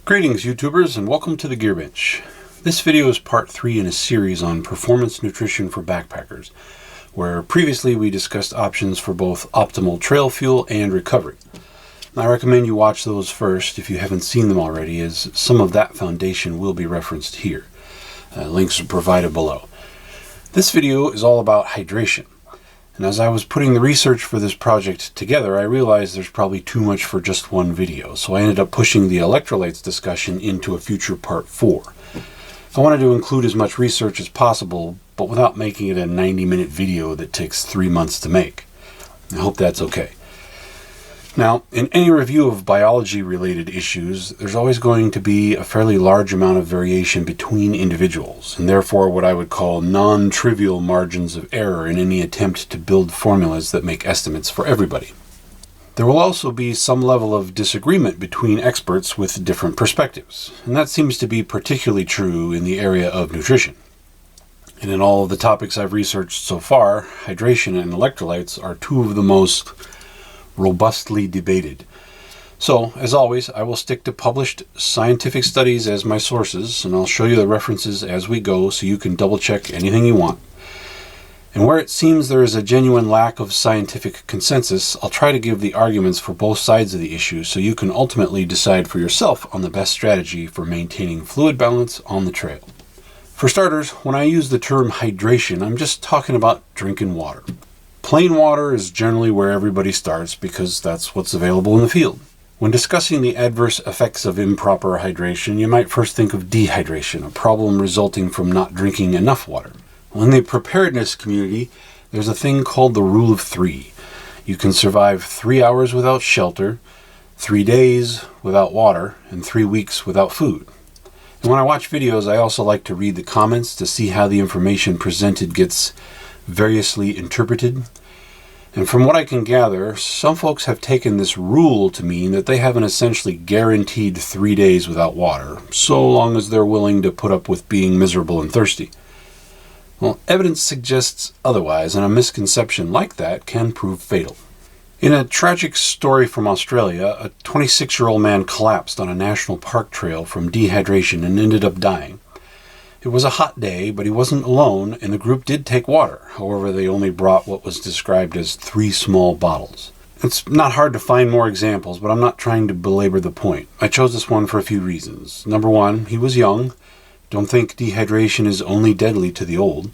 Greetings YouTubers and welcome to the Gear Bench. This video is part 3 in a series on performance nutrition for backpackers, where previously we discussed options for both optimal trail fuel and recovery. I recommend you watch those first if you haven't seen them already, as some of that foundation will be referenced here. Links are provided below. This video is all about hydration. And as I was putting the research for this project together, I realized there's probably too much for just one video, so I ended up pushing the electrolytes discussion into a future part 4. I wanted to include as much research as possible, but without making it a 90-minute video that takes 3 months to make. I hope that's okay. Now, in any review of biology-related issues, there's always going to be a fairly large amount of variation between individuals, and therefore what I would call non-trivial margins of error in any attempt to build formulas that make estimates for everybody. There will also be some level of disagreement between experts with different perspectives, and that seems to be particularly true in the area of nutrition. And in all of the topics I've researched so far, hydration and electrolytes are two of the most robustly debated. So, as always, I will stick to published scientific studies as my sources, and I'll show you the references as we go so you can double check anything you want. And where it seems there is a genuine lack of scientific consensus, I'll try to give the arguments for both sides of the issue so you can ultimately decide for yourself on the best strategy for maintaining fluid balance on the trail. For starters, when I use the term hydration, I'm just talking about drinking water. Plain water is generally where everybody starts because that's what's available in the field. When discussing the adverse effects of improper hydration, you might first think of dehydration, a problem resulting from not drinking enough water. Well, in the preparedness community, there's a thing called the rule of 3. You can survive 3 hours without shelter, 3 days without water, and 3 weeks without food. And when I watch videos, I also like to read the comments to see how the information presented gets variously interpreted. And from what I can gather, some folks have taken this rule to mean that they have an essentially guaranteed 3 days without water, so long as they're willing to put up with being miserable and thirsty. Well, evidence suggests otherwise, and a misconception like that can prove fatal. In a tragic story from Australia, a 26-year-old man collapsed on a national park trail from dehydration and ended up dying. It was a hot day, but he wasn't alone, and the group did take water. However, they only brought what was described as 3 small bottles. It's not hard to find more examples, but I'm not trying to belabor the point. I chose this one for a few reasons. Number 1, he was young. Don't think dehydration is only deadly to the old.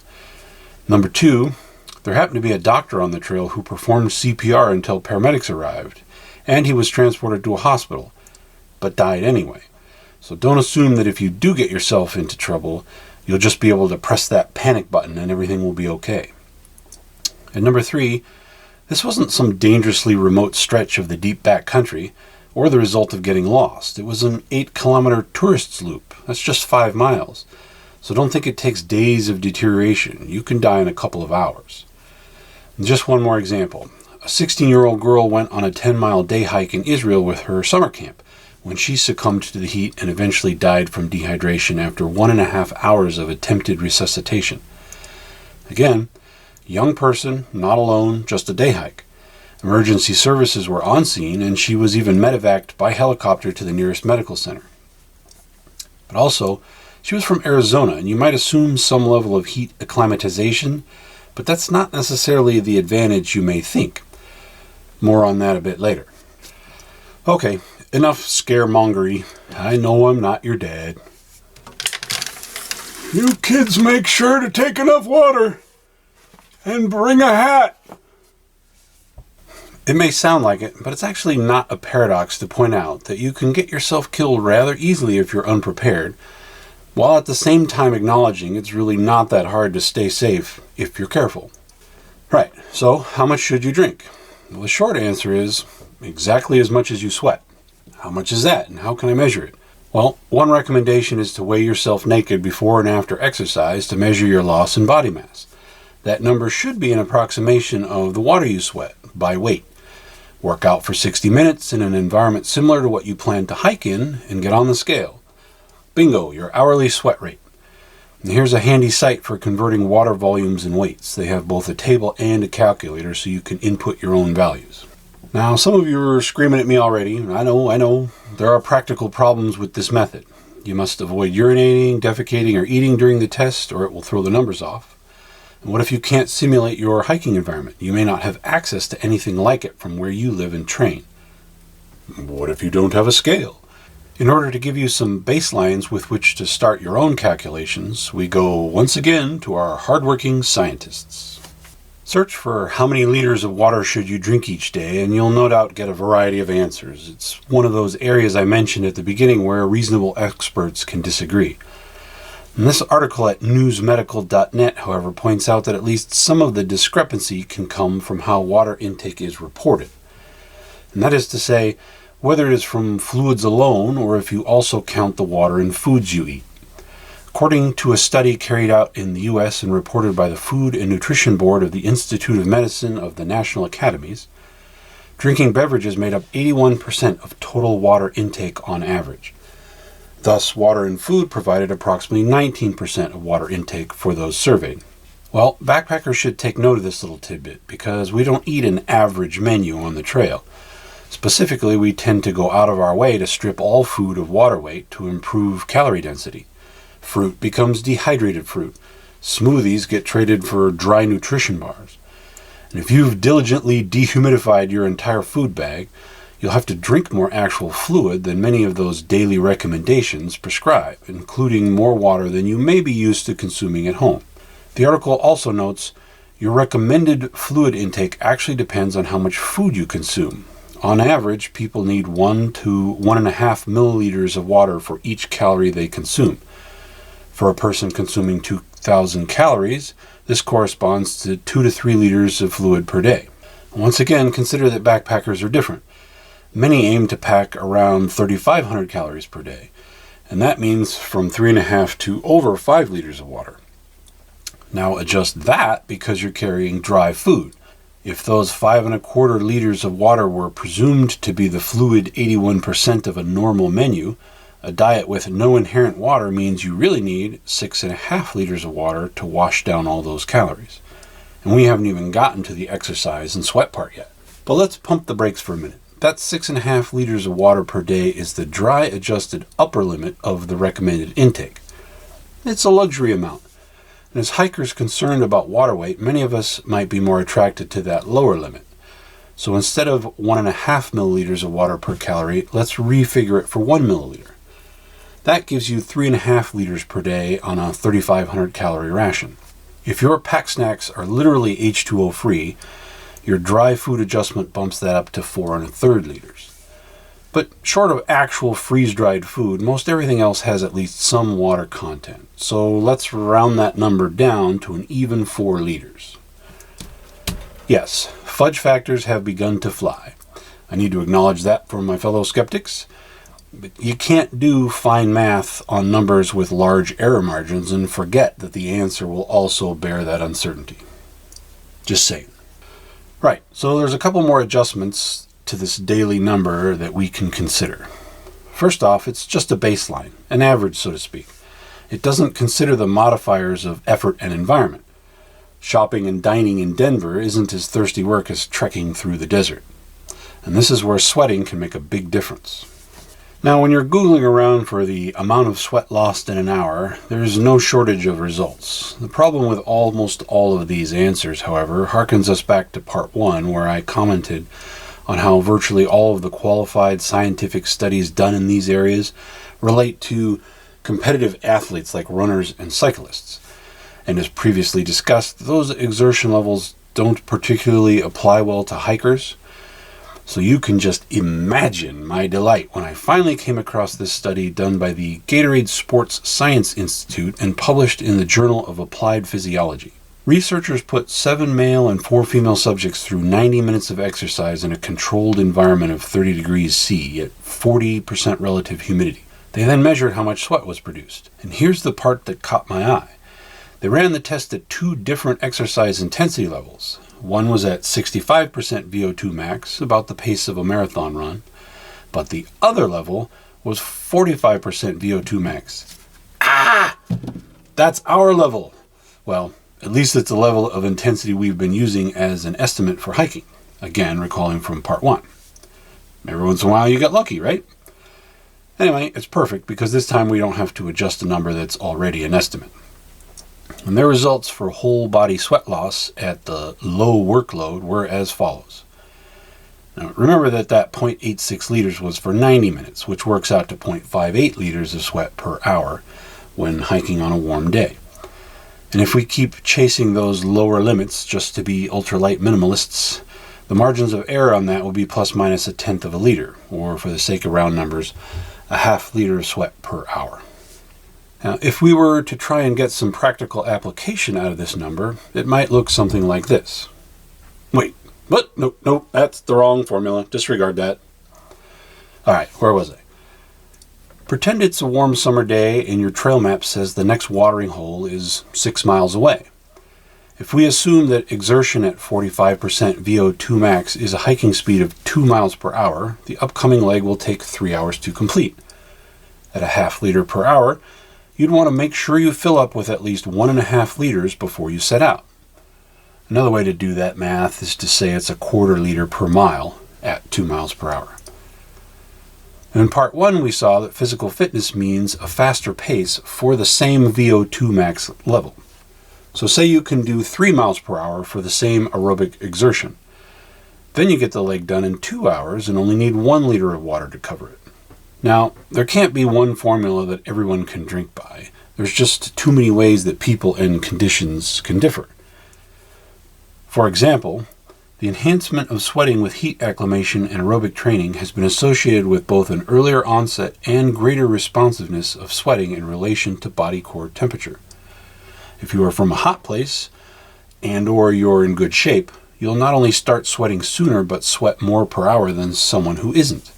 Number 2, there happened to be a doctor on the trail who performed CPR until paramedics arrived, and he was transported to a hospital, but died anyway. So don't assume that if you do get yourself into trouble, you'll just be able to press that panic button and everything will be okay. And number 3, this wasn't some dangerously remote stretch of the deep back country or the result of getting lost. It was an 8-kilometer tourist's loop. That's just 5 miles. So don't think it takes days of deterioration. You can die in a couple of hours. And just one more example. A 16-year-old girl went on a 10-mile day hike in Israel with her summer camp when she succumbed to the heat and eventually died from dehydration after 1.5 hours of attempted resuscitation. Again, young person, not alone, just a day hike. Emergency services were on scene, and she was even medevaced by helicopter to the nearest medical center. But also, she was from Arizona, and you might assume some level of heat acclimatization, but that's not necessarily the advantage you may think. More on that a bit later. Okay. Enough scaremongery. I know I'm not your dad. You kids make sure to take enough water and bring a hat. It may sound like it, but it's actually not a paradox to point out that you can get yourself killed rather easily if you're unprepared, while at the same time acknowledging it's really not that hard to stay safe if you're careful. Right, so how much should you drink? Well, the short answer is exactly as much as you sweat. How much is that, and how can I measure it? Well, one recommendation is to weigh yourself naked before and after exercise to measure your loss in body mass. That number should be an approximation of the water you sweat by weight. Work out for 60 minutes in an environment similar to what you plan to hike in and get on the scale. Bingo, your hourly sweat rate. And here's a handy site for converting water volumes and weights. They have both a table and a calculator so you can input your own values. Now, some of you are screaming at me already. I know. There are practical problems with this method. You must avoid urinating, defecating, or eating during the test, or it will throw the numbers off. And what if you can't simulate your hiking environment? You may not have access to anything like it from where you live and train. What if you don't have a scale? In order to give you some baselines with which to start your own calculations, we go once again to our hardworking scientists. Search for how many liters of water should you drink each day, and you'll no doubt get a variety of answers. It's one of those areas I mentioned at the beginning where reasonable experts can disagree. And this article at newsmedical.net, however, points out that at least some of the discrepancy can come from how water intake is reported. And that is to say, whether it is from fluids alone or if you also count the water in foods you eat. According to a study carried out in the U.S. and reported by the Food and Nutrition Board of the Institute of Medicine of the National Academies, drinking beverages made up 81% of total water intake on average. Thus, water and food provided approximately 19% of water intake for those surveyed. Well, backpackers should take note of this little tidbit because we don't eat an average menu on the trail. Specifically, we tend to go out of our way to strip all food of water weight to improve calorie density. Fruit becomes dehydrated fruit. Smoothies get traded for dry nutrition bars. And if you've diligently dehumidified your entire food bag, you'll have to drink more actual fluid than many of those daily recommendations prescribe, including more water than you may be used to consuming at home. The article also notes, your recommended fluid intake actually depends on how much food you consume. On average, people need 1 to 1.5 milliliters of water for each calorie they consume. For a person consuming 2,000 calories, this corresponds to 2 to 3 liters of fluid per day. Once again, consider that backpackers are different. Many aim to pack around 3,500 calories per day, and that means from 3.5 to over 5 liters of water. Now adjust that because you're carrying dry food. If those 5.25 liters of water were presumed to be the fluid 81% of a normal menu, a diet with no inherent water means you really need 6.5 liters of water to wash down all those calories. And we haven't even gotten to the exercise and sweat part yet. But let's pump the brakes for a minute. That 6.5 liters of water per day is the dry adjusted upper limit of the recommended intake. It's a luxury amount. And as hikers concerned about water weight, many of us might be more attracted to that lower limit. So instead of 1.5 milliliters of water per calorie, let's refigure it for 1 milliliter. That gives you 3.5 liters per day on a 3,500 calorie ration. If your pack snacks are literally H2O free, your dry food adjustment bumps that up to 4.25 liters. But short of actual freeze-dried food, most everything else has at least some water content. So let's round that number down to an even 4 liters. Yes, fudge factors have begun to fly. I need to acknowledge that for my fellow skeptics. But you can't do fine math on numbers with large error margins and forget that the answer will also bear that uncertainty. Just saying. Right, so there's a couple more adjustments to this daily number that we can consider. First off, it's just a baseline, an average, so to speak. It doesn't consider the modifiers of effort and environment. Shopping and dining in Denver isn't as thirsty work as trekking through the desert. And this is where sweating can make a big difference. Now, when you're Googling around for the amount of sweat lost in an hour, there's no shortage of results. The problem with almost all of these answers, however, harkens us back to part 1, where I commented on how virtually all of the qualified scientific studies done in these areas relate to competitive athletes like runners and cyclists. And as previously discussed, those exertion levels don't particularly apply well to hikers. So you can just imagine my delight when I finally came across this study done by the Gatorade Sports Science Institute and published in the Journal of Applied Physiology. Researchers put 7 male and 4 female subjects through 90 minutes of exercise in a controlled environment of 30 degrees C at 40% relative humidity. They then measured how much sweat was produced. And here's the part that caught my eye. They ran the test at 2 different exercise intensity levels. One was at 65% VO2 max, about the pace of a marathon run, but the other level was 45% VO2 max. That's our level. Well, at least it's the level of intensity we've been using as an estimate for hiking. Again, recalling from part 1. Every once in a while you get lucky, right? Anyway, it's perfect because this time we don't have to adjust a number that's already an estimate. And their results for whole body sweat loss at the low workload were as follows. Now, remember that 0.86 liters was for 90 minutes, which works out to 0.58 liters of sweat per hour when hiking on a warm day. And if we keep chasing those lower limits just to be ultralight minimalists, the margins of error on that will be plus minus 1/10 of a liter, or for the sake of round numbers, a half liter of sweat per hour. Now, if we were to try and get some practical application out of this number, it might look something like this. Wait, what? Nope, that's the wrong formula. Disregard that. All right, where was I? Pretend it's a warm summer day and your trail map says the next watering hole is 6 miles away. If we assume that exertion at 45% VO2 max is a hiking speed of 2 miles per hour, the upcoming leg will take 3 hours to complete. At a half liter per hour, you'd want to make sure you fill up with at least 1.5 liters before you set out. Another way to do that math is to say it's a quarter liter per mile at 2 miles per hour. In part 1, we saw that physical fitness means a faster pace for the same VO2 max level. So say you can do 3 miles per hour for the same aerobic exertion. Then you get the leg done in 2 hours and only need 1 liter of water to cover it. Now, there can't be one formula that everyone can drink by. There's just too many ways that people and conditions can differ. For example, the enhancement of sweating with heat acclimation and aerobic training has been associated with both an earlier onset and greater responsiveness of sweating in relation to body core temperature. If you are from a hot place and/or you're in good shape, you'll not only start sweating sooner but sweat more per hour than someone who isn't.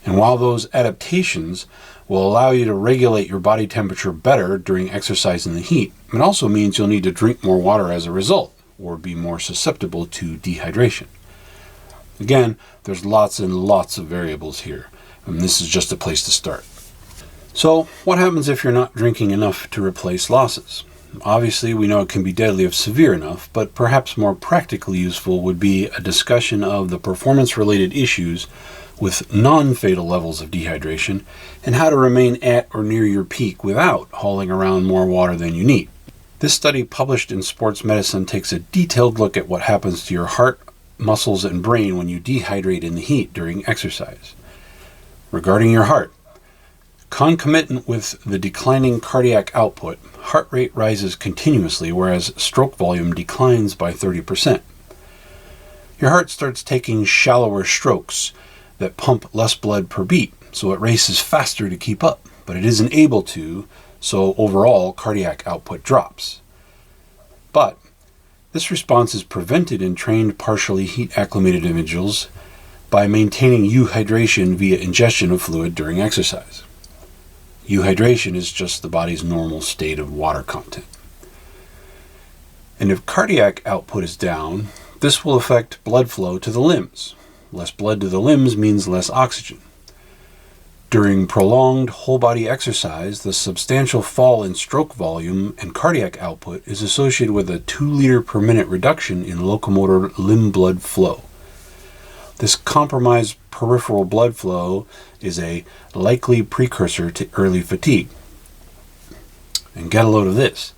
And while those adaptations will allow you to regulate your body temperature better during exercise in the heat, it also means you'll need to drink more water as a result, or be more susceptible to dehydration. Again, there's lots and lots of variables here, and this is just a place to start. So, what happens if you're not drinking enough to replace losses? Obviously, we know it can be deadly if severe enough, but perhaps more practically useful would be a discussion of the performance-related issues with non-fatal levels of dehydration and how to remain at or near your peak without hauling around more water than you need. This study, published in Sports Medicine, takes a detailed look at what happens to your heart, muscles, and brain when you dehydrate in the heat during exercise. Regarding your heart, concomitant with the declining cardiac output, heart rate rises continuously, whereas stroke volume declines by 30%. Your heart starts taking shallower strokes that pump less blood per beat, so it races faster to keep up, but it isn't able to, so overall cardiac output drops. But this response is prevented in trained partially heat acclimated individuals by maintaining euhydration via ingestion of fluid during exercise. Euhydration is just the body's normal state of water content. And if cardiac output is down, this will affect blood flow to the limbs. Less blood to the limbs means less oxygen. During prolonged whole-body exercise, the substantial fall in stroke volume and cardiac output is associated with a 2 liter per minute reduction in locomotor limb blood flow. This compromised peripheral blood flow is a likely precursor to early fatigue. And get a load of this.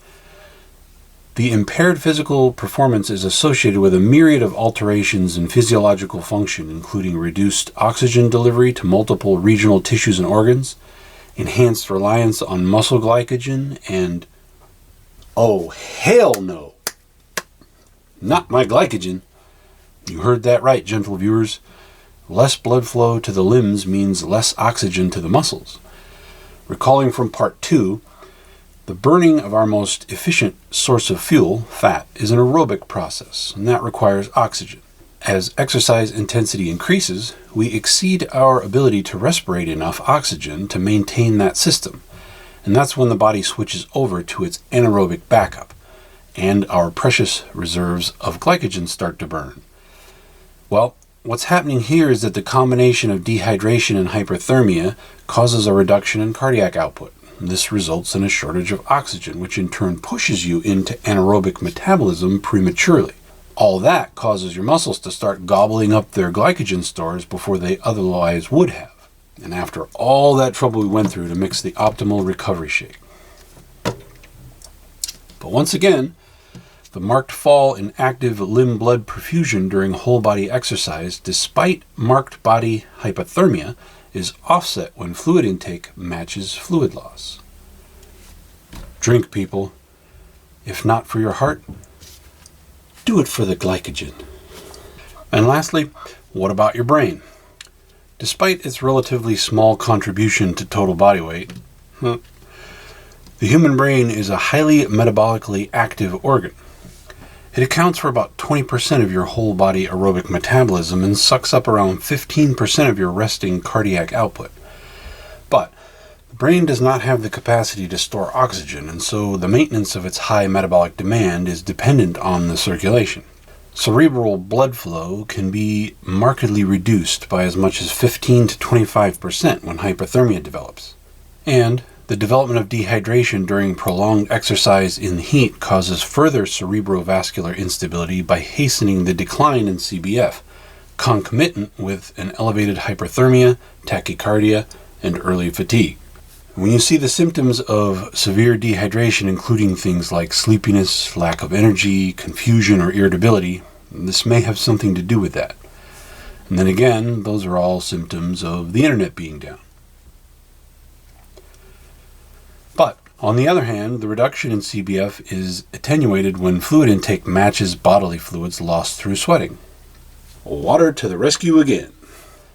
The impaired physical performance is associated with a myriad of alterations in physiological function, including reduced oxygen delivery to multiple regional tissues and organs, enhanced reliance on muscle glycogen, and, oh, hell no, not my glycogen. You heard that right, gentle viewers. Less blood flow to the limbs means less oxygen to the muscles. Recalling from part 2, the burning of our most efficient source of fuel, fat, is an aerobic process, and that requires oxygen. As exercise intensity increases, we exceed our ability to respirate enough oxygen to maintain that system, and that's when the body switches over to its anaerobic backup, and our precious reserves of glycogen start to burn. Well, what's happening here is that the combination of dehydration and hyperthermia causes a reduction in cardiac output. This results in a shortage of oxygen, which in turn pushes you into anaerobic metabolism prematurely. All that causes your muscles to start gobbling up their glycogen stores before they otherwise would have. And after all that trouble we went through to mix the optimal recovery shake. But once again, the marked fall in active limb blood perfusion during whole body exercise, despite marked body hypothermia, is offset when fluid intake matches fluid loss. Drink, people. If not for your heart, do it for the glycogen. And lastly, what about your brain? Despite its relatively small contribution to total body weight, the human brain is a highly metabolically active organ. It accounts for about 20% of your whole body aerobic metabolism and sucks up around 15% of your resting cardiac output. But the brain does not have the capacity to store oxygen, and so the maintenance of its high metabolic demand is dependent on the circulation. Cerebral blood flow can be markedly reduced by as much as 15 to 25% when hypothermia develops. And the development of dehydration during prolonged exercise in heat causes further cerebrovascular instability by hastening the decline in CBF, concomitant with an elevated hyperthermia, tachycardia, and early fatigue. When you see the symptoms of severe dehydration, including things like sleepiness, lack of energy, confusion, or irritability, this may have something to do with that. And then again, those are all symptoms of the internet being down. But, on the other hand, the reduction in CBF is attenuated when fluid intake matches bodily fluids lost through sweating. Water to the rescue again.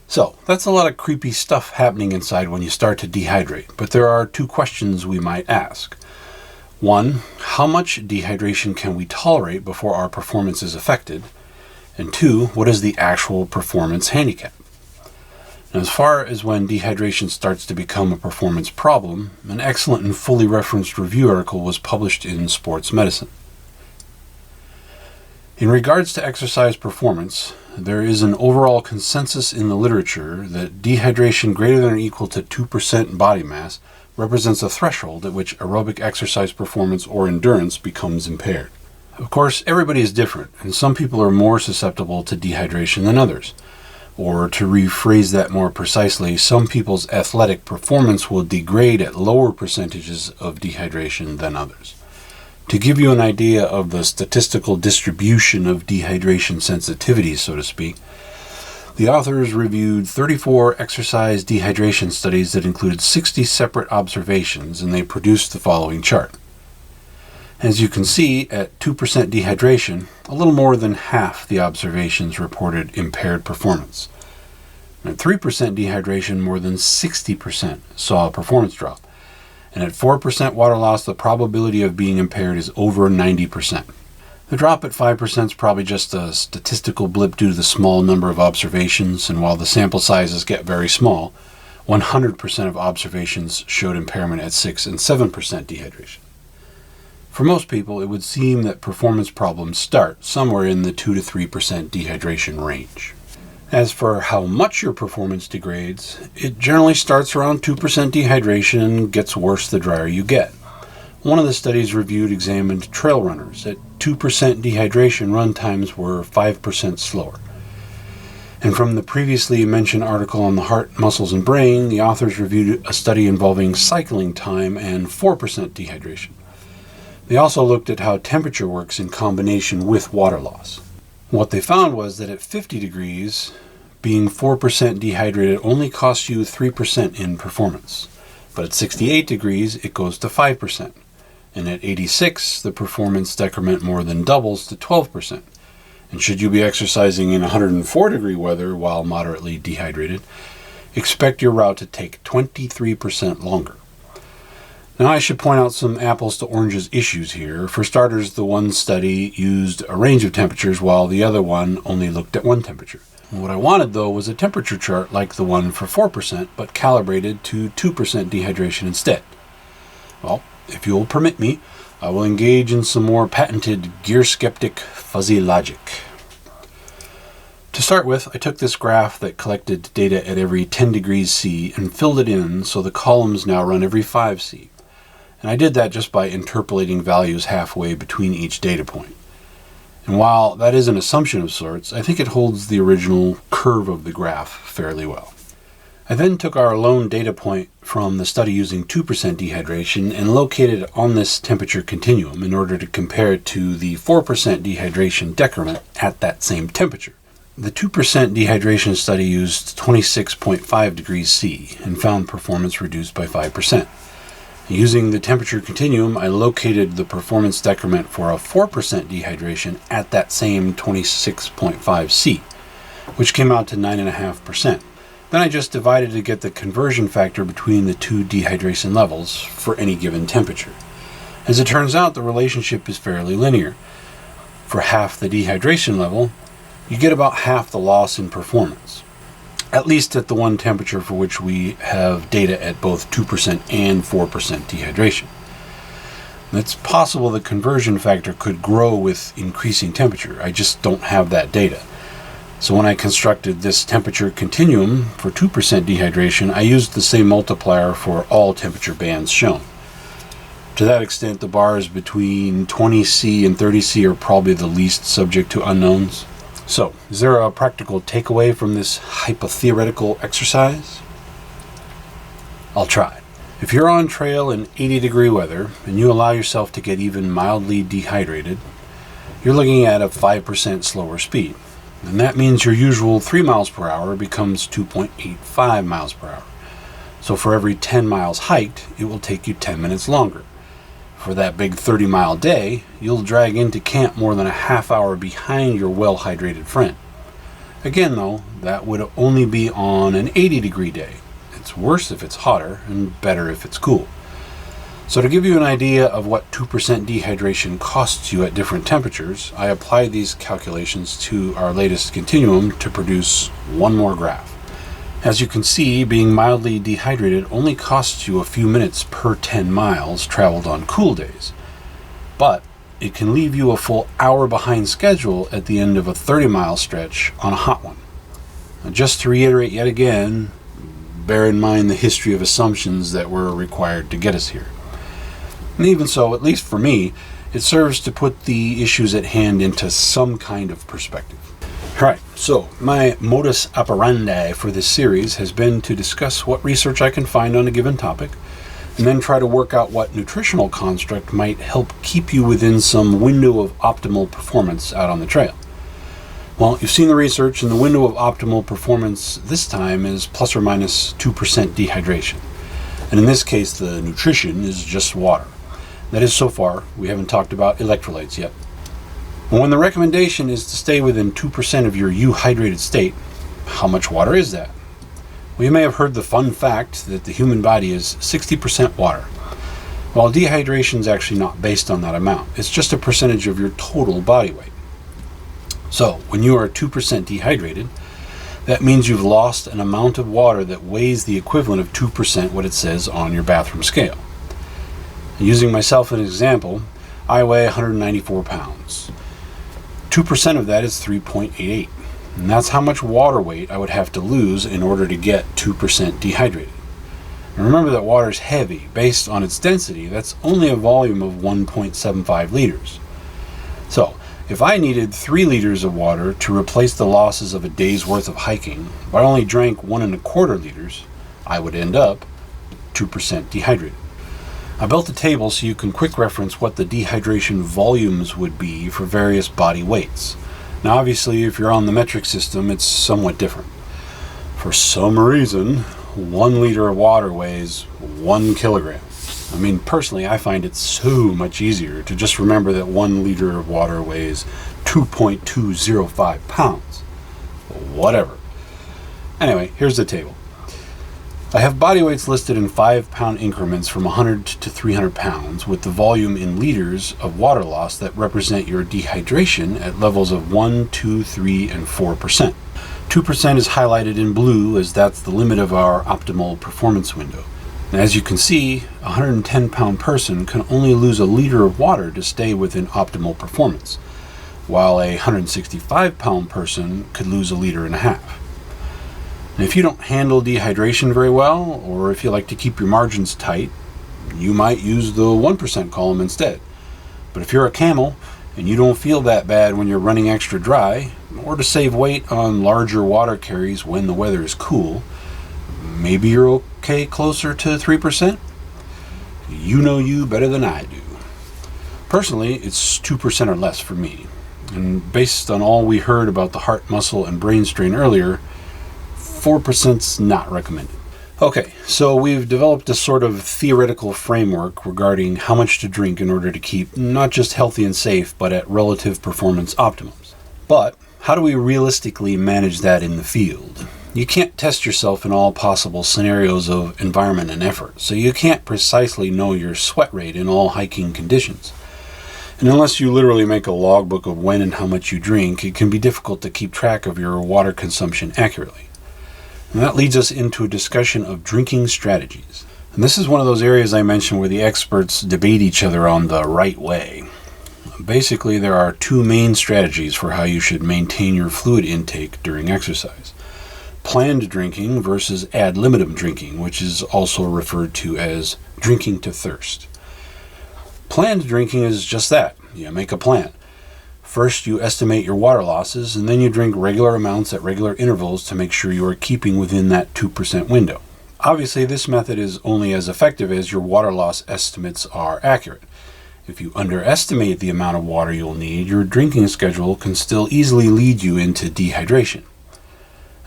So, that's a lot of creepy stuff happening inside when you start to dehydrate, but there are two questions we might ask. One, how much dehydration can we tolerate before our performance is affected? And two, what is the actual performance handicap? And as far as when dehydration starts to become a performance problem, an excellent and fully referenced review article was published in Sports Medicine. In regards to exercise performance, there is an overall consensus in the literature that dehydration greater than or equal to 2% body mass represents a threshold at which aerobic exercise performance or endurance becomes impaired. Of course, everybody is different, and some people are more susceptible to dehydration than others. Or to rephrase that more precisely, some people's athletic performance will degrade at lower percentages of dehydration than others. To give you an idea of the statistical distribution of dehydration sensitivity, so to speak, the authors reviewed 34 exercise dehydration studies that included 60 separate observations, and they produced the following chart. As you can see, at 2% dehydration, a little more than half the observations reported impaired performance. At 3% dehydration, more than 60% saw a performance drop. And at 4% water loss, the probability of being impaired is over 90%. The drop at 5% is probably just a statistical blip due to the small number of observations, and while the sample sizes get very small, 100% of observations showed impairment at 6 and 7% dehydration. For most people, it would seem that performance problems start somewhere in the 2 to 3% dehydration range. As for how much your performance degrades, it generally starts around 2% dehydration and gets worse the drier you get. One of the studies reviewed examined trail runners. At 2% dehydration, run times were 5% slower. And from the previously mentioned article on the heart, muscles, and brain, the authors reviewed a study involving cycling time and 4% dehydration. They also looked at how temperature works in combination with water loss. What they found was that at 50 degrees, being 4% dehydrated only costs you 3% in performance. But at 68 degrees, it goes to 5%. And at 86, the performance decrement more than doubles to 12%. And should you be exercising in 104 degree weather while moderately dehydrated, expect your route to take 23% longer. Now, I should point out some apples to oranges issues here. For starters, the one study used a range of temperatures while the other one only looked at one temperature. What I wanted, though, was a temperature chart like the one for 4%, but calibrated to 2% dehydration instead. Well, if you'll permit me, I will engage in some more patented gear-skeptic fuzzy logic. To start with, I took this graph that collected data at every 10 degrees C and filled it in so the columns now run every 5 C. And I did that just by interpolating values halfway between each data point. And while that is an assumption of sorts, I think it holds the original curve of the graph fairly well. I then took our lone data point from the study using 2% dehydration and located it on this temperature continuum in order to compare it to the 4% dehydration decrement at that same temperature. The 2% dehydration study used 26.5 degrees C and found performance reduced by 5%. Using the temperature continuum, I located the performance decrement for a 4% dehydration at that same 26.5 C, which came out to 9.5%. Then I just divided to get the conversion factor between the two dehydration levels for any given temperature. As it turns out, the relationship is fairly linear. For half the dehydration level, you get about half the loss in performance, at least at the one temperature for which we have data at both 2% and 4% dehydration. It's possible the conversion factor could grow with increasing temperature. I just don't have that data. So when I constructed this temperature continuum for 2% dehydration, I used the same multiplier for all temperature bands shown. To that extent, the bars between 20C and 30C are probably the least subject to unknowns. So, is there a practical takeaway from this hypotheoretical exercise? I'll try. If you're on trail in 80-degree weather and you allow yourself to get even mildly dehydrated, you're looking at a 5% slower speed. And that means your usual 3 miles per hour becomes 2.85 miles per hour. So for every 10 miles hiked, it will take you 10 minutes longer. For that big 30-mile day, you'll drag into camp more than a half hour behind your well-hydrated friend. Again, though, that would only be on an 80-degree day. It's worse if it's hotter and better if it's cool. So to give you an idea of what 2% dehydration costs you at different temperatures, I applied these calculations to our latest continuum to produce one more graph. As you can see, being mildly dehydrated only costs you a few minutes per 10 miles traveled on cool days. But it can leave you a full hour behind schedule at the end of a 30-mile stretch on a hot one. Now, just to reiterate yet again, bear in mind the history of assumptions that were required to get us here. And even so, at least for me, it serves to put the issues at hand into some kind of perspective. Alright, so my modus operandi for this series has been to discuss what research I can find on a given topic, and then try to work out what nutritional construct might help keep you within some window of optimal performance out on the trail. Well, you've seen the research, and the window of optimal performance this time is plus or minus 2% dehydration. And in this case, the nutrition is just water. That is, so far, we haven't talked about electrolytes yet. And when the recommendation is to stay within 2% of your euhydrated state, how much water is that? Well, you may have heard the fun fact that the human body is 60% water. Well, dehydration is actually not based on that amount. It's just a percentage of your total body weight. So, when you are 2% dehydrated, that means you've lost an amount of water that weighs the equivalent of 2% what it says on your bathroom scale. Using myself as an example, I weigh 194 pounds. 2% of that is 3.88, and that's how much water weight I would have to lose in order to get 2% dehydrated. And remember that water is heavy. Based on its density, that's only a volume of 1.75 liters. So, if I needed 3 liters of water to replace the losses of a day's worth of hiking, but I only drank 1.25 liters, I would end up 2% dehydrated. I built a table so you can quick reference what the dehydration volumes would be for various body weights. Now obviously, if you're on the metric system, it's somewhat different. For some reason, 1 liter of water weighs 1 kilogram. I mean, personally, I find it so much easier to just remember that 1 liter of water weighs 2.205 pounds. Whatever. Anyway, here's the table. I have body weights listed in 5-pound increments from 100 to 300 pounds, with the volume in liters of water loss that represent your dehydration at levels of 1, 2, 3, and 4%. 2% is highlighted in blue, as that's the limit of our optimal performance window. And as you can see, a 110-pound person can only lose a liter of water to stay within optimal performance, while a 165-pound person could lose 1.5 liters. And if you don't handle dehydration very well, or if you like to keep your margins tight, you might use the 1% column instead. But if you're a camel and you don't feel that bad when you're running extra dry, or to save weight on larger water carries when the weather is cool, maybe you're okay closer to 3%? You know you better than I do. Personally, it's 2% or less for me. And based on all we heard about the heart, muscle, and brain strain earlier, 4%'s not recommended. Okay, so we've developed a sort of theoretical framework regarding how much to drink in order to keep not just healthy and safe, but at relative performance optimums. But how do we realistically manage that in the field? You can't test yourself in all possible scenarios of environment and effort, so you can't precisely know your sweat rate in all hiking conditions. And unless you literally make a logbook of when and how much you drink, it can be difficult to keep track of your water consumption accurately. And that leads us into a discussion of drinking strategies. And this is one of those areas I mentioned where the experts debate each other on the right way. Basically, there are two main strategies for how you should maintain your fluid intake during exercise. Planned drinking versus ad libitum drinking, which is also referred to as drinking to thirst. Planned drinking is just that. You make a plan. First, you estimate your water losses, and then you drink regular amounts at regular intervals to make sure you are keeping within that 2% window. Obviously, this method is only as effective as your water loss estimates are accurate. If you underestimate the amount of water you'll need, your drinking schedule can still easily lead you into dehydration.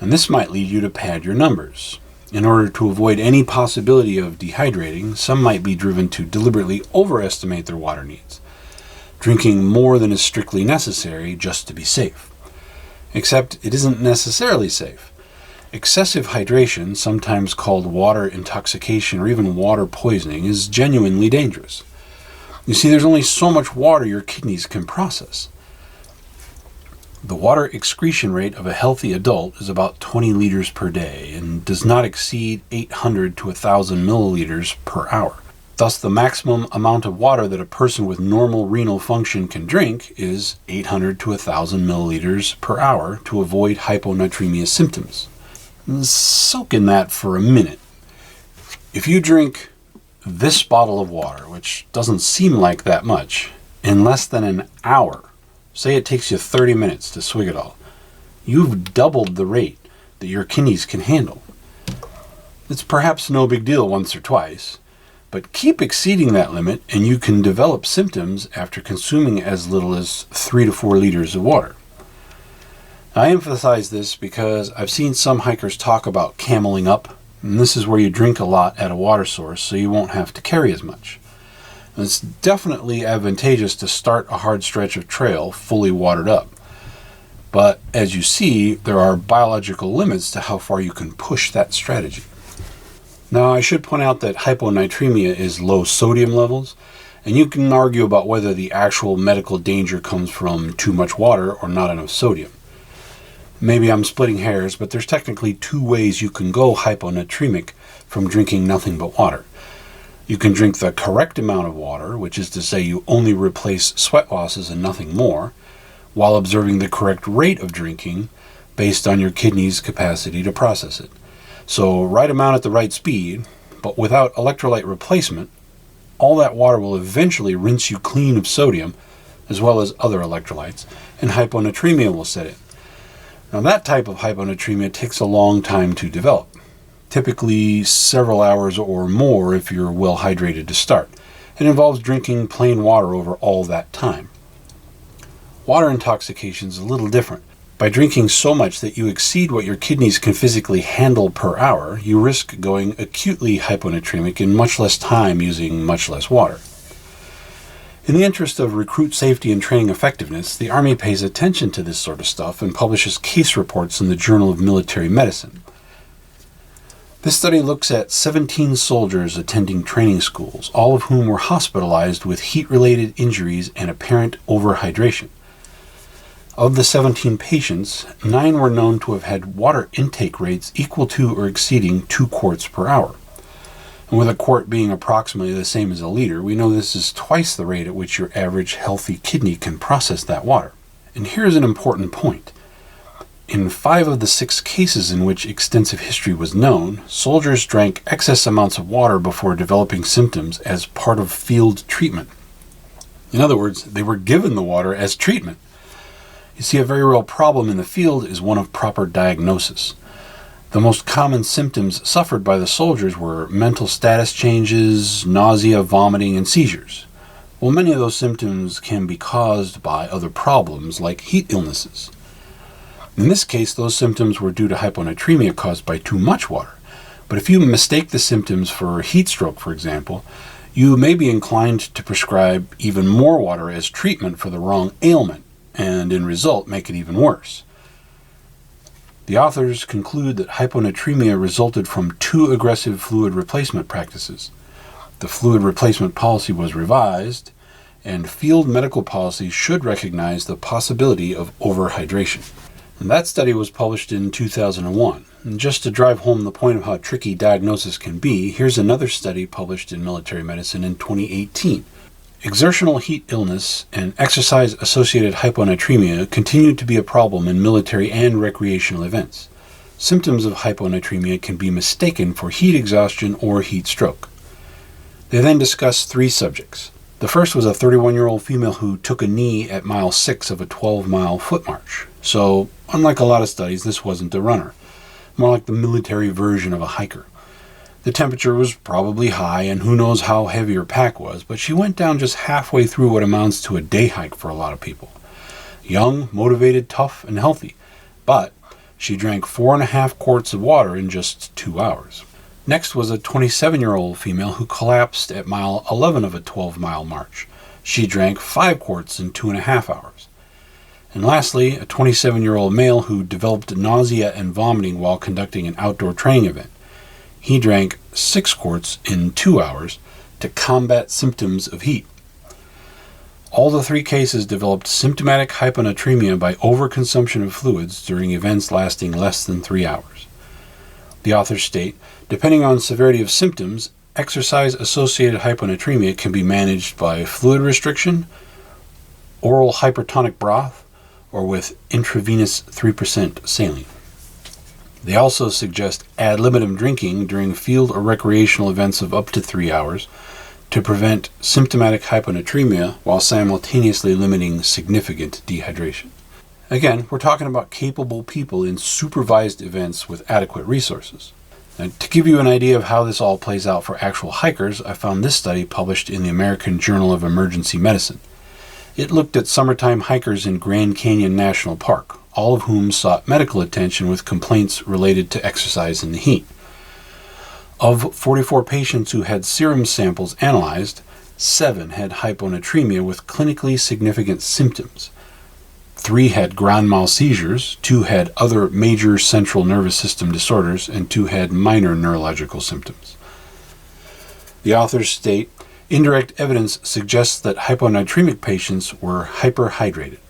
And this might lead you to pad your numbers. In order to avoid any possibility of dehydrating, some might be driven to deliberately overestimate their water needs, drinking more than is strictly necessary just to be safe. Except it isn't necessarily safe. Excessive hydration, sometimes called water intoxication or even water poisoning, is genuinely dangerous. You see, there's only so much water your kidneys can process. The water excretion rate of a healthy adult is about 20 liters per day and does not exceed 800 to 1,000 milliliters per hour. Thus, the maximum amount of water that a person with normal renal function can drink is 800 to 1,000 milliliters per hour to avoid hyponatremia symptoms. Soak in that for a minute. If you drink this bottle of water, which doesn't seem like that much, in less than an hour, say it takes you 30 minutes to swig it all, you've doubled the rate that your kidneys can handle. It's perhaps no big deal once or twice, but keep exceeding that limit and you can develop symptoms after consuming as little as 3 to 4 liters of water. I emphasize this because I've seen some hikers talk about cameling up, and this is where you drink a lot at a water source so you won't have to carry as much. And it's definitely advantageous to start a hard stretch of trail fully watered up. But as you see, there are biological limits to how far you can push that strategy. Now, I should point out that hyponatremia is low sodium levels, and you can argue about whether the actual medical danger comes from too much water or not enough sodium. Maybe I'm splitting hairs, but there's technically two ways you can go hyponatremic from drinking nothing but water. You can drink the correct amount of water, which is to say you only replace sweat losses and nothing more, while observing the correct rate of drinking based on your kidney's capacity to process it. So right amount at the right speed, but without electrolyte replacement, all that water will eventually rinse you clean of sodium, as well as other electrolytes, and hyponatremia will set in. Now that type of hyponatremia takes a long time to develop, typically several hours or more if you're well hydrated to start, and involves drinking plain water over all that time. Water intoxication is a little different. By drinking so much that you exceed what your kidneys can physically handle per hour, you risk going acutely hyponatremic in much less time using much less water. In the interest of recruit safety and training effectiveness, the Army pays attention to this sort of stuff and publishes case reports in the Journal of Military Medicine. This study looks at 17 soldiers attending training schools, all of whom were hospitalized with heat-related injuries and apparent overhydration. Of the 17 patients, 9 were known to have had water intake rates equal to or exceeding 2 quarts per hour. And with a quart being approximately the same as a liter, we know this is twice the rate at which your average healthy kidney can process that water. And here's an important point. In 5 of the 6 cases in which extensive history was known, soldiers drank excess amounts of water before developing symptoms as part of field treatment. In other words, they were given the water as treatment. You see, a very real problem in the field is one of proper diagnosis. The most common symptoms suffered by the soldiers were mental status changes, nausea, vomiting, and seizures. Well, many of those symptoms can be caused by other problems like heat illnesses. In this case, those symptoms were due to hyponatremia caused by too much water. But if you mistake the symptoms for heat stroke, for example, you may be inclined to prescribe even more water as treatment for the wrong ailment, and in result make it even worse. The authors conclude that hyponatremia resulted from too aggressive fluid replacement practices. The fluid replacement policy was revised, and field medical policy should recognize the possibility of overhydration. And that study was published in 2001. And just to drive home the point of how tricky diagnosis can be, here's another study published in Military Medicine in 2018. Exertional heat illness and exercise-associated hyponatremia continue to be a problem in military and recreational events. Symptoms of hyponatremia can be mistaken for heat exhaustion or heat stroke. They then discuss 3 subjects. The first was a 31-year-old female who took a knee at mile 6 of a 12-mile foot march. So, unlike a lot of studies, this wasn't a runner, more like the military version of a hiker. The temperature was probably high, and who knows how heavy her pack was, but she went down just halfway through what amounts to a day hike for a lot of people. Young, motivated, tough, and healthy, but she drank 4.5 quarts of water in just 2 hours. Next was a 27-year-old female who collapsed at mile 11 of a 12-mile march. She drank 5 quarts in 2.5 hours. And lastly, a 27-year-old male who developed nausea and vomiting while conducting an outdoor training event. He drank 6 quarts in 2 hours to combat symptoms of heat. All the 3 cases developed symptomatic hyponatremia by overconsumption of fluids during events lasting less than 3 hours. The authors state, depending on severity of symptoms, exercise-associated hyponatremia can be managed by fluid restriction, oral hypertonic broth, or with intravenous 3% saline. They also suggest ad libitum drinking during field or recreational events of up to 3 hours to prevent symptomatic hyponatremia while simultaneously limiting significant dehydration. Again, we're talking about capable people in supervised events with adequate resources. And to give you an idea of how this all plays out for actual hikers, I found this study published in the American Journal of Emergency Medicine. It looked at summertime hikers in Grand Canyon National Park, all of whom sought medical attention with complaints related to exercise in the heat. Of 44 patients who had serum samples analyzed, 7 had hyponatremia with clinically significant symptoms. 3 had grand mal seizures, 2 had other major central nervous system disorders, and 2 had minor neurological symptoms. The authors state, indirect evidence suggests that hyponatremic patients were hyperhydrated.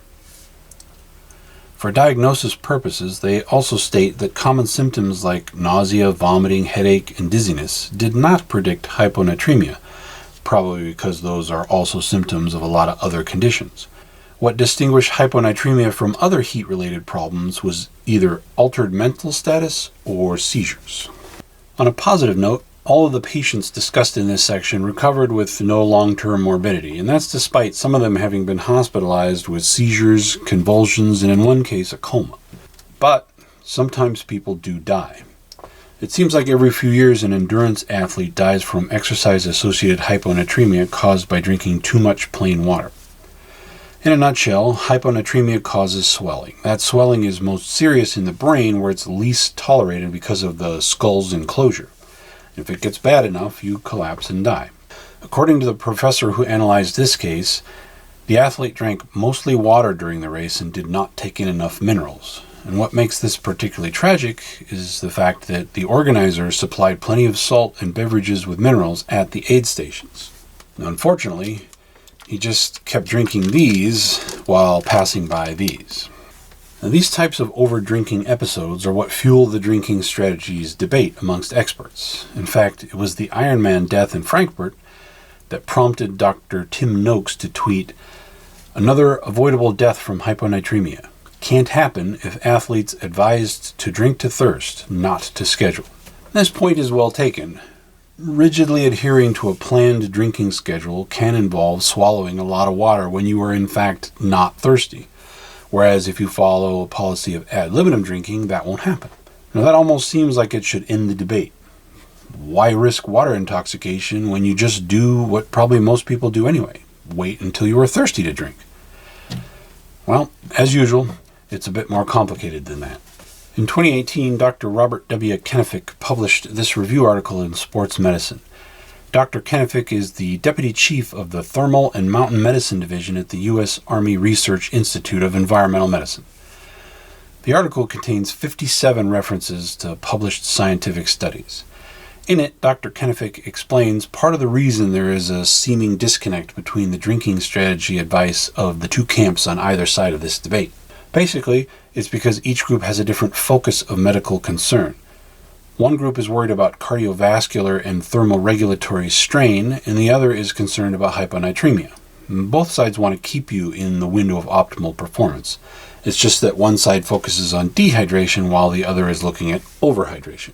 For diagnosis purposes, they also state that common symptoms like nausea, vomiting, headache, and dizziness did not predict hyponatremia, probably because those are also symptoms of a lot of other conditions. What distinguished hyponatremia from other heat-related problems was either altered mental status or seizures. On a positive note, all of the patients discussed in this section recovered with no long-term morbidity, and that's despite some of them having been hospitalized with seizures, convulsions, and in one case, a coma. But sometimes people do die. It seems like every few years an endurance athlete dies from exercise-associated hyponatremia caused by drinking too much plain water. In a nutshell, hyponatremia causes swelling. That swelling is most serious in the brain where it's least tolerated because of the skull's enclosure. If it gets bad enough, you collapse and die. According to the professor who analyzed this case, the athlete drank mostly water during the race and did not take in enough minerals. And what makes this particularly tragic is the fact that the organizers supplied plenty of salt and beverages with minerals at the aid stations. Now, unfortunately, he just kept drinking these while passing by these. Now, these types of over-drinking episodes are what fuel the drinking strategies debate amongst experts. In fact, it was the Ironman death in Frankfurt that prompted Dr. Tim Noakes to tweet, "Another avoidable death from hyponatremia. Can't happen if athletes advised to drink to thirst, not to schedule." This point is well taken. rigidly adhering to a planned drinking schedule can involve swallowing a lot of water when you are in fact not thirsty. Whereas if you follow a policy of ad libitum drinking, that won't happen. Now that almost seems like it should end the debate. Why risk water intoxication when you just do what probably most people do anyway? Wait until you are thirsty to drink. Well, as usual, it's a bit more complicated than that. In 2018, Dr. Robert W. Kenefick published this review article in Sports Medicine. Dr. Kenefick is the Deputy Chief of the Thermal and Mountain Medicine Division at the U.S. Army Research Institute of Environmental Medicine. The article contains 57 references to published scientific studies. In it, Dr. Kenefick explains part of the reason there is a seeming disconnect between the drinking strategy advice of the two camps on either side of this debate. Basically, it's because each group has a different focus of medical concern. One group is worried about cardiovascular and thermoregulatory strain, and the other is concerned about hyponatremia. Both sides want to keep you in the window of optimal performance. It's just that one side focuses on dehydration while the other is looking at overhydration.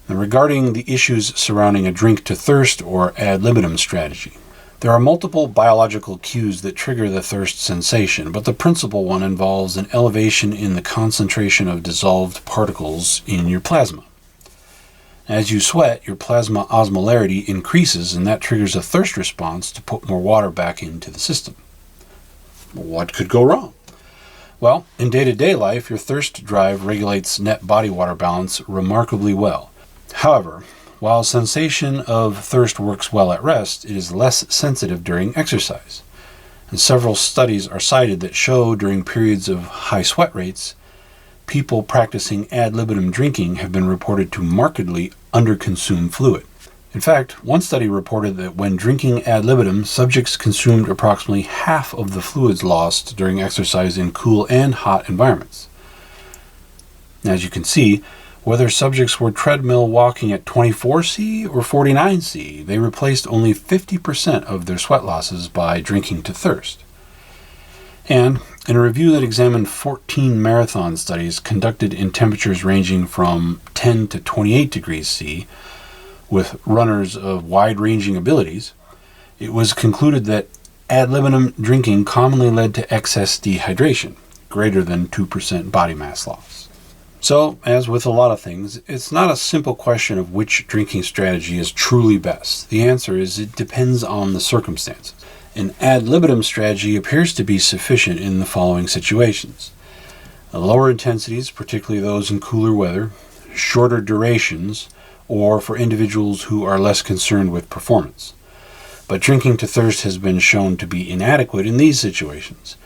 Now, regarding the issues surrounding a drink to thirst or ad libitum strategy, there are multiple biological cues that trigger the thirst sensation, but the principal one involves an elevation in the concentration of dissolved particles in your plasma. As you sweat, your plasma osmolarity increases, and that triggers a thirst response to put more water back into the system. What could go wrong? Well, in day-to-day life, your thirst drive regulates net body water balance remarkably well. However, while sensation of thirst works well at rest, it is less sensitive during exercise. And several studies are cited that show during periods of high sweat rates, people practicing ad libitum drinking have been reported to markedly underconsume fluid. In fact, one study reported that when drinking ad libitum, subjects consumed approximately half of the fluids lost during exercise in cool and hot environments. As you can see, whether subjects were treadmill walking at 24C or 49C, they replaced only 50% of their sweat losses by drinking to thirst. And in a review that examined 14 marathon studies conducted in temperatures ranging from 10 to 28 degrees C, with runners of wide-ranging abilities, it was concluded that ad libitum drinking commonly led to excess dehydration, greater than 2% body mass loss. So, as with a lot of things, it's not a simple question of which drinking strategy is truly best. The answer is it depends on the circumstances. An ad libitum strategy appears to be sufficient in the following situations: lower intensities, particularly those in cooler weather, shorter durations, or for individuals who are less concerned with performance. But drinking to thirst has been shown to be inadequate in these situations: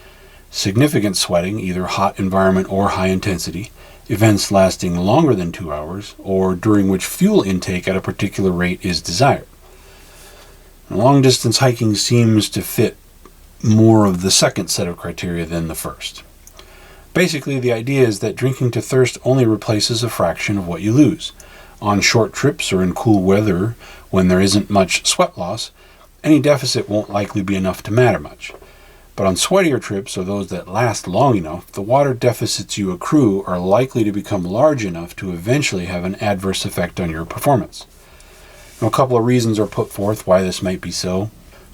significant sweating, either hot environment or high intensity, events lasting longer than 2 hours, or during which fuel intake at a particular rate is desired. Long-distance hiking seems to fit more of the second set of criteria than the first. Basically, the idea is that drinking to thirst only replaces a fraction of what you lose. On short trips or in cool weather, when there isn't much sweat loss, any deficit won't likely be enough to matter much. But on sweatier trips, or those that last long enough, the water deficits you accrue are likely to become large enough to eventually have an adverse effect on your performance. Now, a couple of reasons are put forth why this might be so.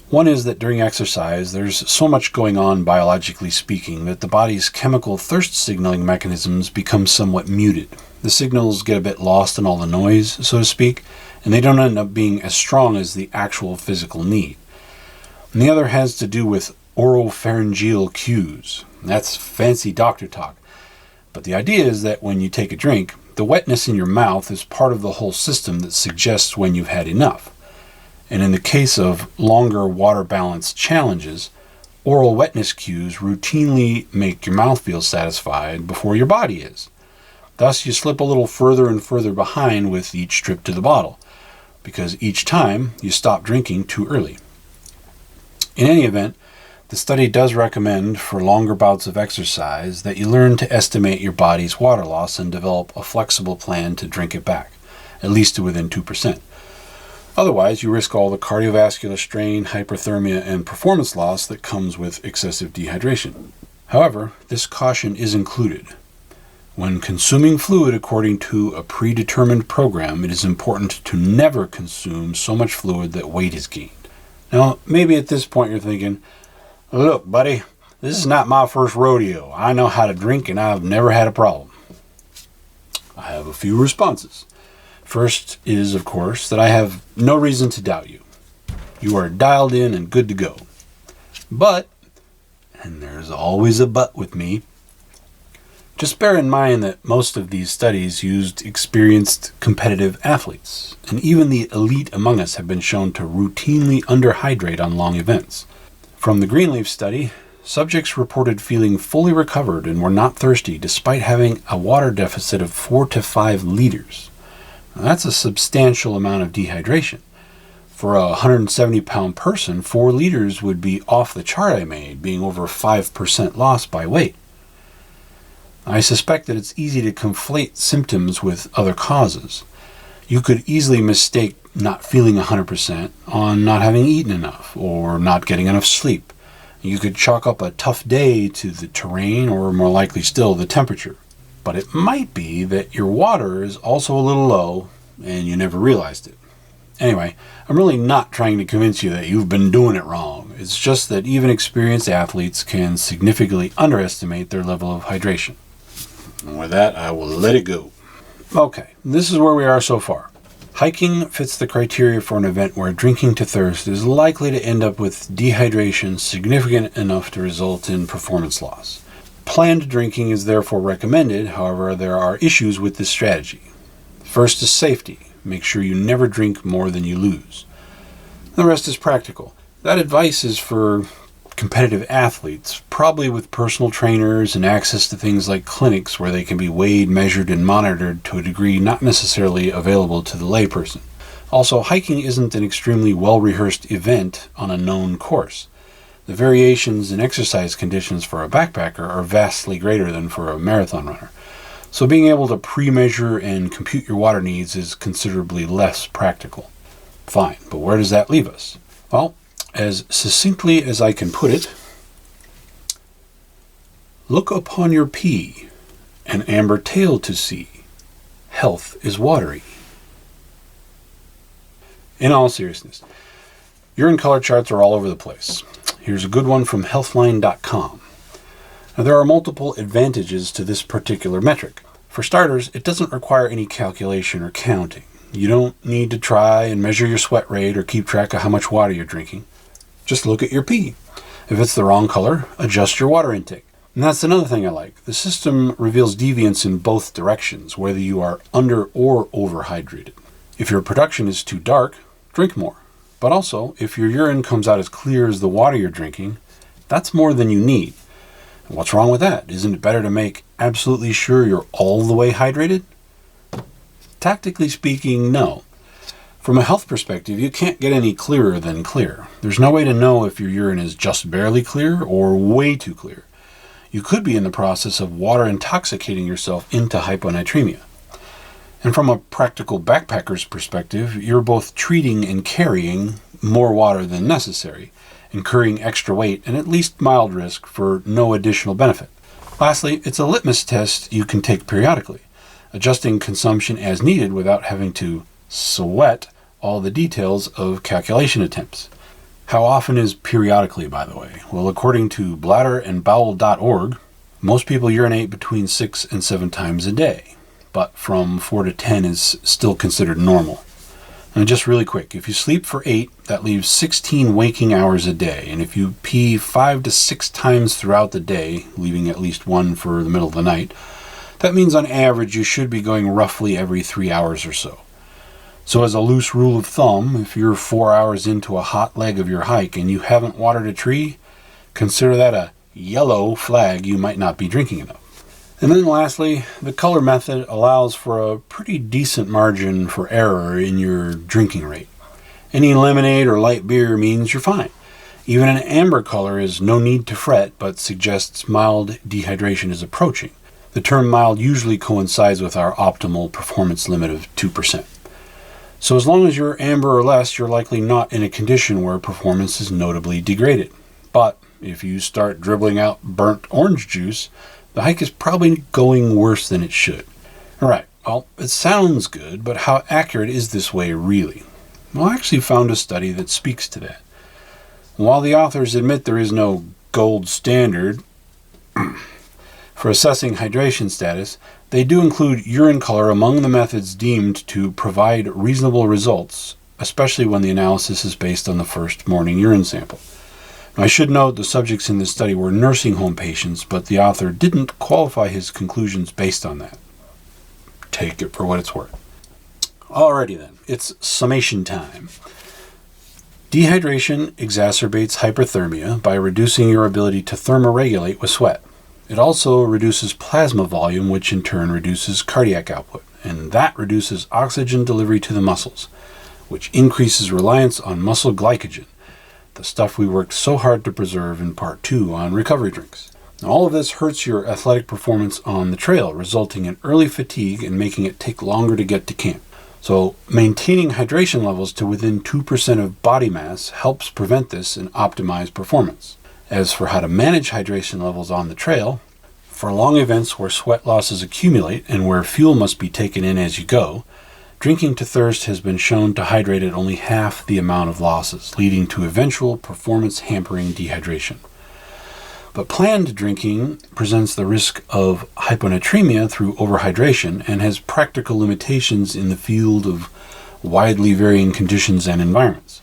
One is that during exercise, there's so much going on biologically speaking that the body's chemical thirst signaling mechanisms become somewhat muted. The signals get a bit lost in all the noise, so to speak, and they don't end up being as strong as the actual physical need. And the other has to do with oropharyngeal cues. That's fancy doctor talk. But the idea is that when you take a drink, the wetness in your mouth is part of the whole system that suggests when you've had enough. And in the case of longer water balance challenges, oral wetness cues routinely make your mouth feel satisfied before your body is. Thus, you slip a little further and further behind with each trip to the bottle, because each time you stop drinking too early. In any event, the study does recommend for longer bouts of exercise that you learn to estimate your body's water loss and develop a flexible plan to drink it back, at least to within 2%. Otherwise, you risk all the cardiovascular strain, hyperthermia, and performance loss that comes with excessive dehydration. However, this caution is included. When consuming fluid according to a predetermined program, it is important to never consume so much fluid that weight is gained. Now, maybe at this point you're thinking, look, buddy, this is not my first rodeo. I know how to drink and I've never had a problem. I have a few responses. First is, of course, that I have no reason to doubt you. You are dialed in and good to go. But, and there's always a but with me, just bear in mind that most of these studies used experienced competitive athletes, and even the elite among us have been shown to routinely underhydrate on long events. From the Greenleaf study, subjects reported feeling fully recovered and were not thirsty despite having a water deficit of 4 to 5 liters. Now, that's a substantial amount of dehydration. For a 170-pound person, 4 liters would be off the chart I made, being over 5% loss by weight. I suspect that it's easy to conflate symptoms with other causes. You could easily mistake not feeling 100% on not having eaten enough or not getting enough sleep. You could chalk up a tough day to the terrain or, more likely still, the temperature. But it might be that your water is also a little low and you never realized it. Anyway, I'm really not trying to convince you that you've been doing it wrong. It's just that even experienced athletes can significantly underestimate their level of hydration. And with that, I will let it go. Okay, this is where we are so far. Hiking fits the criteria for an event where drinking to thirst is likely to end up with dehydration significant enough to result in performance loss. Planned drinking is therefore recommended, however, there are issues with this strategy. First is safety. Make sure you never drink more than you lose. The rest is practical. That advice is for competitive athletes, probably with personal trainers and access to things like clinics where they can be weighed, measured, and monitored to a degree not necessarily available to the layperson. Also, hiking isn't an extremely well-rehearsed event on a known course. The variations in exercise conditions for a backpacker are vastly greater than for a marathon runner. So being able to pre-measure and compute your water needs is considerably less practical. Fine, but where does that leave us? Well, as succinctly as I can put it, look upon your pea, an amber tail to see. Health is watery. In all seriousness, urine color charts are all over the place. Here's a good one from healthline.com. Now, there are multiple advantages to this particular metric. For starters, it doesn't require any calculation or counting. You don't need to try and measure your sweat rate or keep track of how much water you're drinking. Just look at your pee. If it's the wrong color, adjust your water intake. And that's another thing I like. The system reveals deviance in both directions, whether you are under or overhydrated. If your production is too dark, drink more. But also, if your urine comes out as clear as the water you're drinking, that's more than you need. And what's wrong with that? Isn't it better to make absolutely sure you're all the way hydrated? Tactically speaking, no. From a health perspective, you can't get any clearer than clear. There's no way to know if your urine is just barely clear or way too clear. You could be in the process of water intoxicating yourself into hyponatremia. And from a practical backpacker's perspective, you're both treating and carrying more water than necessary, incurring extra weight and at least mild risk for no additional benefit. Lastly, it's a litmus test you can take periodically, adjusting consumption as needed without having to sweat all the details of calculation attempts. How often is periodically, by the way? Well, according to bladderandbowel.org, most people urinate between 6 and 7 times a day, but from 4 to 10 is still considered normal. And just really quick, if you sleep for 8, that leaves 16 waking hours a day, and if you pee 5 to 6 times throughout the day, leaving at least 1 for the middle of the night, that means on average you should be going roughly every 3 hours or so. So as a loose rule of thumb, if you're 4 hours into a hot leg of your hike and you haven't watered a tree, consider that a yellow flag you might not be drinking enough. And then lastly, the color method allows for a pretty decent margin for error in your drinking rate. Any lemonade or light beer means you're fine. Even an amber color is no need to fret, but suggests mild dehydration is approaching. The term mild usually coincides with our optimal performance limit of 2%. So as long as you're amber or less, you're likely not in a condition where performance is notably degraded. But if you start dribbling out burnt orange juice, the hike is probably going worse than it should. Alright, well, it sounds good, but how accurate is this way really? Well, I actually found a study that speaks to that. While the authors admit there is no gold standard for assessing hydration status, they do include urine color among the methods deemed to provide reasonable results, especially when the analysis is based on the first morning urine sample. Now, I should note the subjects in this study were nursing home patients, but the author didn't qualify his conclusions based on that. Take it for what it's worth. Alrighty then, it's summation time. Dehydration exacerbates hyperthermia by reducing your ability to thermoregulate with sweat. It also reduces plasma volume, which in turn reduces cardiac output, and that reduces oxygen delivery to the muscles, which increases reliance on muscle glycogen, the stuff we worked so hard to preserve in Part 2 on recovery drinks. Now, all of this hurts your athletic performance on the trail, resulting in early fatigue and making it take longer to get to camp. So maintaining hydration levels to within 2% of body mass helps prevent this and optimize performance. As for how to manage hydration levels on the trail, for long events where sweat losses accumulate and where fuel must be taken in as you go, drinking to thirst has been shown to hydrate at only half the amount of losses, leading to eventual performance-hampering dehydration. But planned drinking presents the risk of hyponatremia through overhydration and has practical limitations in the field of widely varying conditions and environments.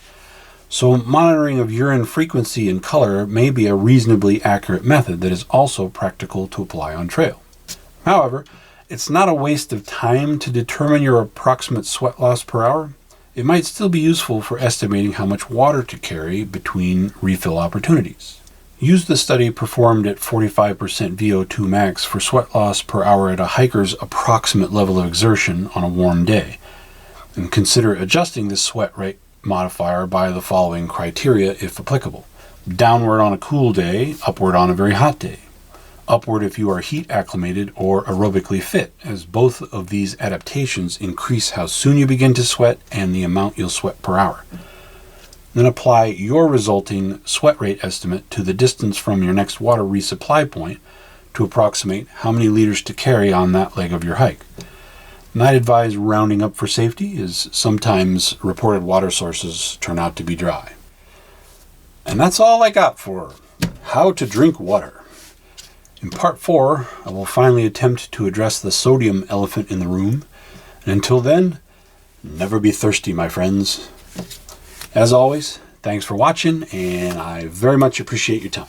So monitoring of urine frequency and color may be a reasonably accurate method that is also practical to apply on trail. However, it's not a waste of time to determine your approximate sweat loss per hour. It might still be useful for estimating how much water to carry between refill opportunities. Use the study performed at 45% VO2 max for sweat loss per hour at a hiker's approximate level of exertion on a warm day, and consider adjusting this sweat rate modifier by the following criteria if applicable. Downward on a cool day, upward on a very hot day. Upward if you are heat acclimated or aerobically fit, as both of these adaptations increase how soon you begin to sweat and the amount you'll sweat per hour. Then apply your resulting sweat rate estimate to the distance from your next water resupply point to approximate how many liters to carry on that leg of your hike. And I'd advise rounding up for safety, as sometimes reported water sources turn out to be dry. And that's all I got for how to drink water. In Part 4, I will finally attempt to address the sodium elephant in the room. And until then, never be thirsty, my friends. As always, thanks for watching, and I very much appreciate your time.